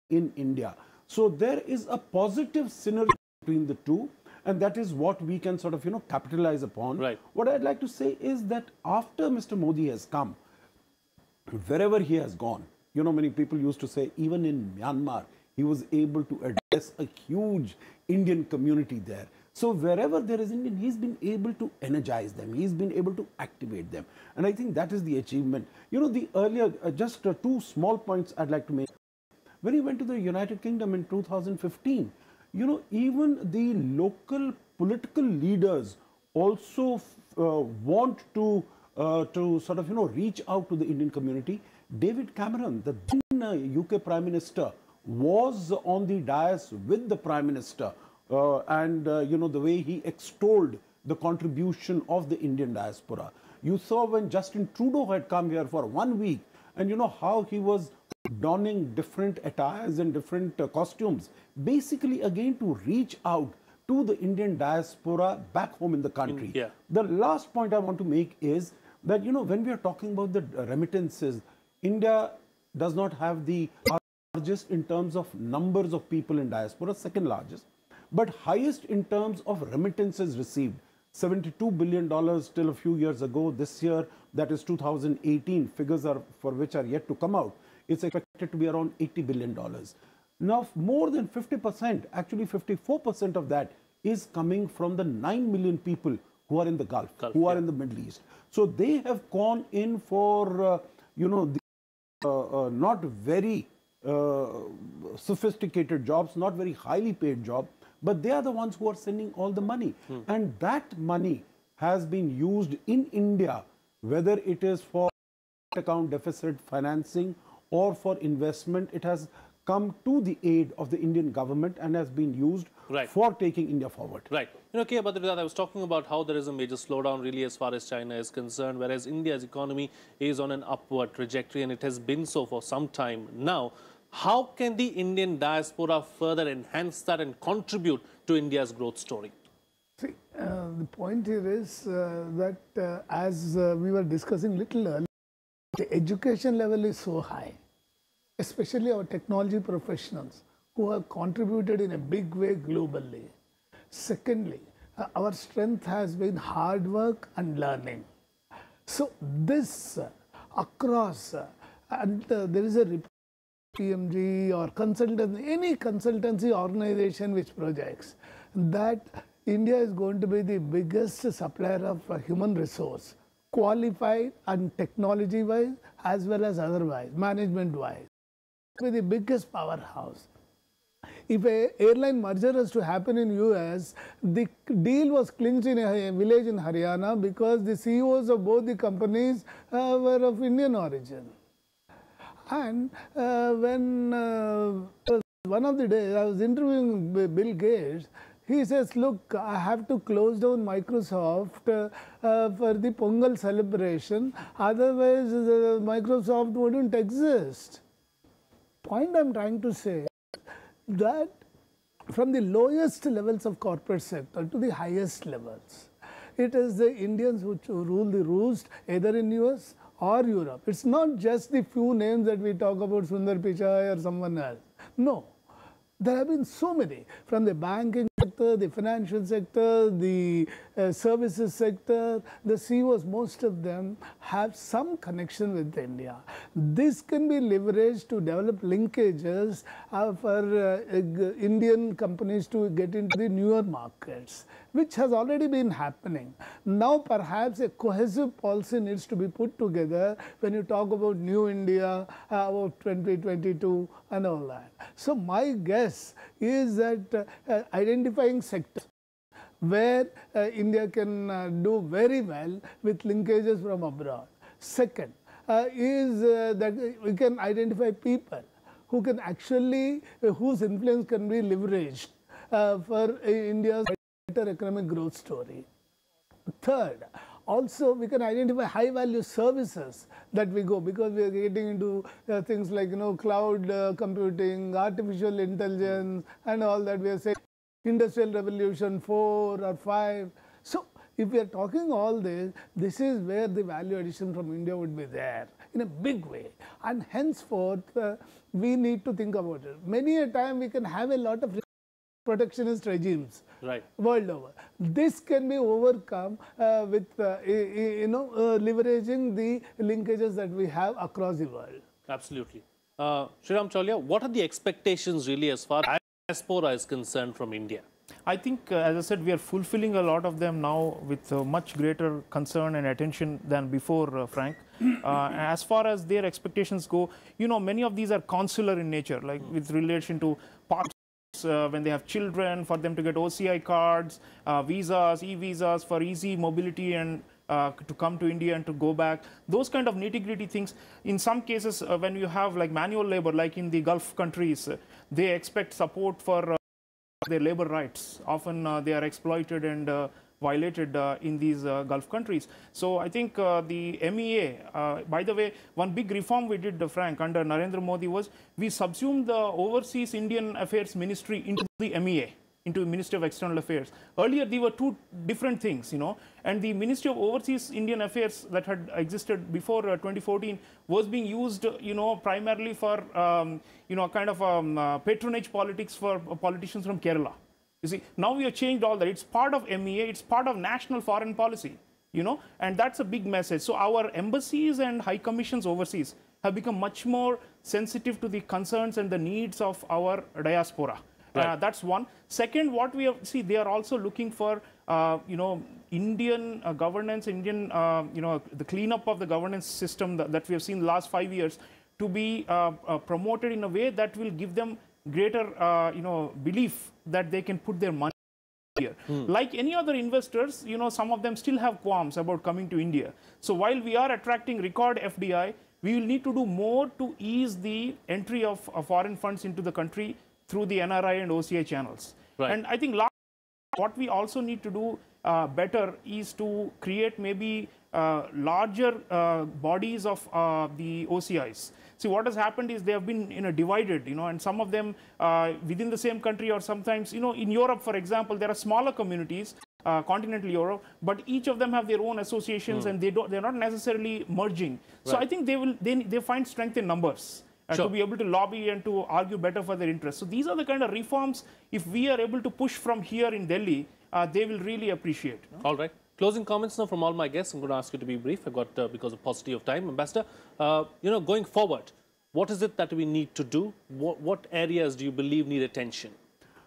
in India. So there is a positive synergy between the two, and that is what we can sort of, capitalize upon. Right. What I'd like to say is that after Mr. Modi has come, wherever he has gone, many people used to say, even in Myanmar, he was able to address a huge Indian community there. So wherever there is Indian, he's been able to energize them. He's been able to activate them. And I think that is the achievement. The earlier, just two small points I'd like to make. When he went to the United Kingdom in 2015, even the local political leaders also want to sort of, reach out to the Indian community. David Cameron, the then UK Prime Minister, was on the dais with the Prime Minister. The way he extolled the contribution of the Indian diaspora. You saw when Justin Trudeau had come here for 1 week, and how he was donning different attires and different costumes, basically again to reach out to the Indian diaspora back home in the country. Yeah. The last point I want to make is that, when we are talking about the remittances, India does not have the largest in terms of numbers of people in diaspora, second largest, but highest in terms of remittances received. $72 billion till a few years ago. This year, that is 2018, figures for which are yet to come out. It's expected to be around $80 billion. Now, more than 50%, actually 54% of that is coming from the 9 million people who are in the Gulf, who are in the Middle East. So they have gone in for, not very sophisticated jobs, not very highly paid jobs, but they are the ones who are sending all the money. And that money has been used in India, whether it is for account deficit financing or for investment. It has come to the aid of the Indian government and has been used for taking India forward. Right. Okay, but I was talking about how there is a major slowdown really as far as China is concerned, whereas India's economy is on an upward trajectory, and it has been so for some time now. How can the Indian diaspora further enhance that and contribute to India's growth story? See, the point here is that as we were discussing little earlier, the education level is so high, especially our technology professionals who have contributed in a big way globally. Secondly, our strength has been hard work and learning. So this across, and there is a PMG or consultant, any consultancy organization which projects that India is going to be the biggest supplier of human resource, qualified and technology wise as well as otherwise, management wise, be the biggest powerhouse. If an airline merger has to happen in US, the deal was clinched in a village in Haryana because the CEOs of both the companies were of Indian origin. And when one of the days I was interviewing Bill Gates, he says, look, I have to close down Microsoft for the Pongal celebration, otherwise Microsoft wouldn't exist. Point I'm trying to say that from the lowest levels of corporate sector to the highest levels, it is the Indians who rule the roost either in US or Europe. It's not just the few names that we talk about, Sundar Pichai or someone else. No, there have been so many, from the banking sector, the financial sector, the services sector, the CEOs, most of them have some connection with India. This can be leveraged to develop linkages for Indian companies to get into the newer markets, which has already been happening. Now perhaps a cohesive policy needs to be put together when you talk about New India, about 2022 and all that. So my guess is that identifying sectors where India can do very well with linkages from abroad. Second is that we can identify people who can actually, whose influence can be leveraged for India's better economic growth story. Third, also we can identify high value services that we go, because we are getting into things like cloud computing, artificial intelligence and all that. We are saying Industrial Revolution 4 or 5. So if we are talking all this, this is where the value addition from India would be there. in a big way. And henceforth, we need to think about it. Many a time we can have a lot of protectionist regimes world over. This can be overcome with leveraging the linkages that we have across the world. Absolutely. Sriram Chaulia, what are the expectations really as far as diaspora is concerned from India? I think, as I said, we are fulfilling a lot of them now with much greater concern and attention than before, Frank. As far as their expectations go, many of these are consular in nature, like with relation to passports, when they have children, for them to get OCI cards, visas, e-visas for easy mobility and to come to India and to go back. Those kind of nitty-gritty things. In some cases, when you have like manual labor, like in the Gulf countries, they expect support for their labor rights. Often they are exploited and violated in these Gulf countries. So I think the MEA, by the way, one big reform we did, Frank, under Narendra Modi was we subsumed the Overseas Indian Affairs Ministry into the MEA, into the Ministry of External Affairs. Earlier, they were two different things, and the Ministry of Overseas Indian Affairs that had existed before 2014 was being used, primarily for, kind of patronage politics for politicians from Kerala. You see, now we have changed all that. It's part of MEA, it's part of national foreign policy, and that's a big message. So our embassies and high commissions overseas have become much more sensitive to the concerns and the needs of our diaspora. That's one. Second, what we have, they are also looking for, Indian governance, Indian, the cleanup of the governance system that we have seen the last 5 years to be promoted in a way that will give them greater, belief that they can put their money here. Like any other investors, some of them still have qualms about coming to India. So while we are attracting record FDI, we will need to do more to ease the entry of foreign funds into the country through the NRI and OCI channels. And I think what we also need to do better is to create maybe larger bodies of the OCIs. See, what has happened is they have been divided, and some of them within the same country, or sometimes, in Europe, for example, there are smaller communities, continental Europe, but each of them have their own associations and they're not necessarily merging. So I think they find strength in numbers. To be able to lobby and to argue better for their interests. So these are the kind of reforms, if we are able to push from here in Delhi, they will really appreciate. All right. Closing comments now from all my guests. I'm going to ask you to be brief. I got, because of paucity of time. Ambassador, going forward, what is it that we need to do? What areas do you believe need attention?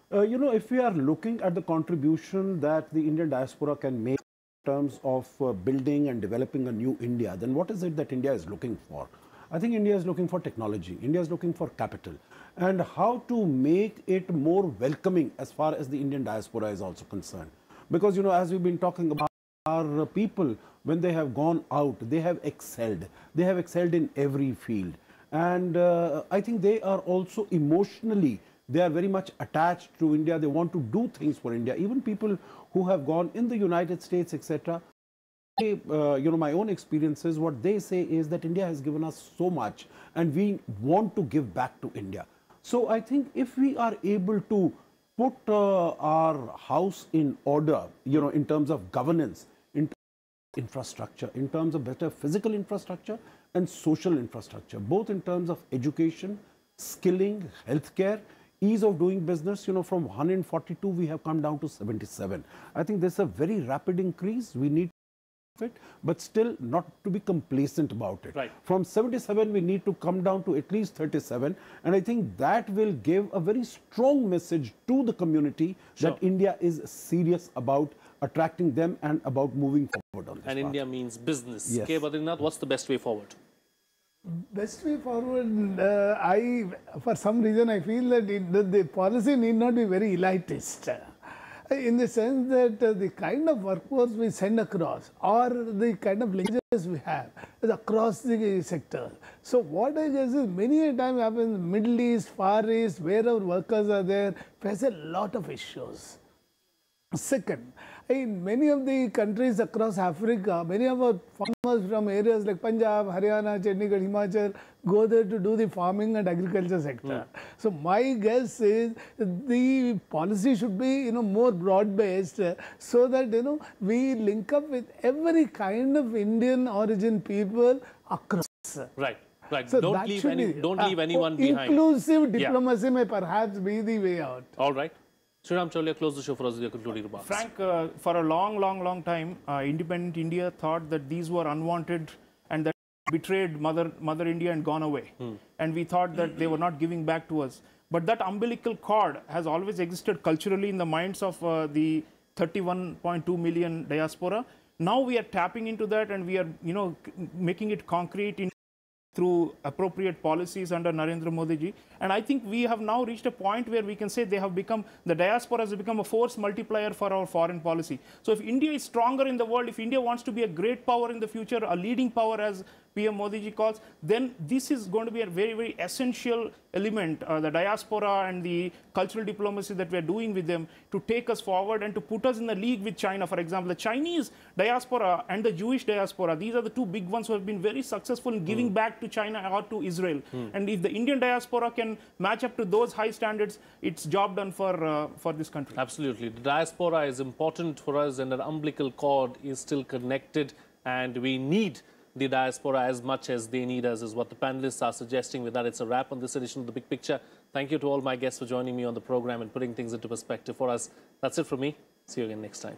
If we are looking at the contribution that the Indian diaspora can make in terms of building and developing a new India, then what is it that India is looking for? I think India is looking for technology. India is looking for capital. And how to make it more welcoming as far as the Indian diaspora is also concerned. Because, as we've been talking about, our people, when they have gone out, they have excelled. They have excelled in every field. And I think they are also emotionally, they are very much attached to India. They want to do things for India. Even people who have gone in the United States, etc., my own experiences, what they say is that India has given us so much and we want to give back to India. So I think if we are able to put our house in order, in terms of governance, in terms of infrastructure, in terms of better physical infrastructure and social infrastructure, both in terms of education, skilling, healthcare, ease of doing business, from 142 we have come down to 77. I think there's a very rapid increase. We need it, but still not to be complacent about it. From 77 we need to come down to at least 37, and I think that will give a very strong message to the community that India is serious about attracting them and about moving forward on this And path. India means business. Yes. K. Badrinath, what's the best way forward? Best way forward, for some reason I feel that the policy need not be very elitist. In the sense that the kind of workforce we send across or the kind of linkages we have is across the sector. So what I guess is many a time happens Middle East, Far East, where our workers are there, face a lot of issues. Second, in many of the countries across Africa, many of our farmers from areas like Punjab, Haryana, Chandigarh, Himachal go there to do the farming and agriculture sector. So my guess is the policy should be more broad-based so that we link up with every kind of Indian origin people across. peace. Right. Right. So Don't that leave should be, don't leave anyone behind. Inclusive diplomacy may perhaps be the way out. All right. Sriram Cholya, close the show for us with your concluding remarks. Frank, for a long time, independent India thought that these were unwanted and that betrayed Mother India and gone away. And we thought that they were not giving back to us. But that umbilical cord has always existed culturally in the minds of the 31.2 million diaspora. Now we are tapping into that, and we are, making it concrete through appropriate policies under Narendra Modi ji. And I think we have now reached a point where we can say the diaspora has become a force multiplier for our foreign policy. So if India is stronger in the world, if India wants to be a great power in the future, a leading power as PM Modi ji calls, then this is going to be a very, very essential element, the diaspora and the cultural diplomacy that we are doing with them to take us forward and to put us in the league with China. For example, the Chinese diaspora and the Jewish diaspora, these are the two big ones who have been very successful in giving back to China or to Israel. And if the Indian diaspora can match up to those high standards, it's job done for this country. Absolutely. The diaspora is important for us, and the umbilical cord is still connected, and we need the diaspora as much as they need us, is what the panelists are suggesting. With that, it's a wrap on this edition of The Big Picture. Thank you to all my guests for joining me on the program and putting things into perspective for us. That's it from me. See you again next time.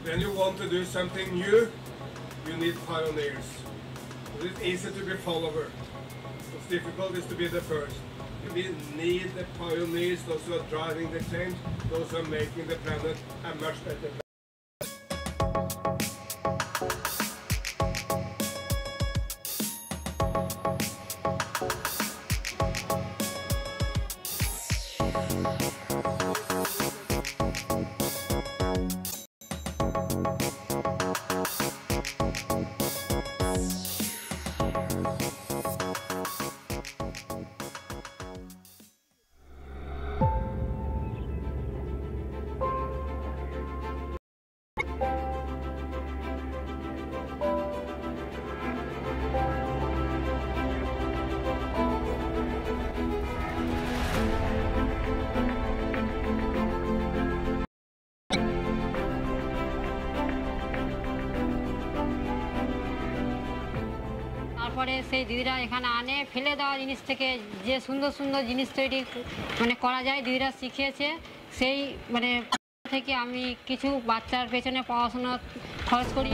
When you want to do something new, you need pioneers. It's easy to be follower. What's difficult is to be the first. We need the pioneers, those who are driving the change, those who are making the planet a much better place. তারপরে সেই দিদিরা এখানে আনে ফেলে দেওয়া জিনিস থেকে যে সুন্দর সুন্দর জিনিস তৈরি করা যায় দিদিরা শিখিয়েছে সেই থেকে আমি কিছু বাচ্চার পেছনে পড়াশোনা খরচ করি।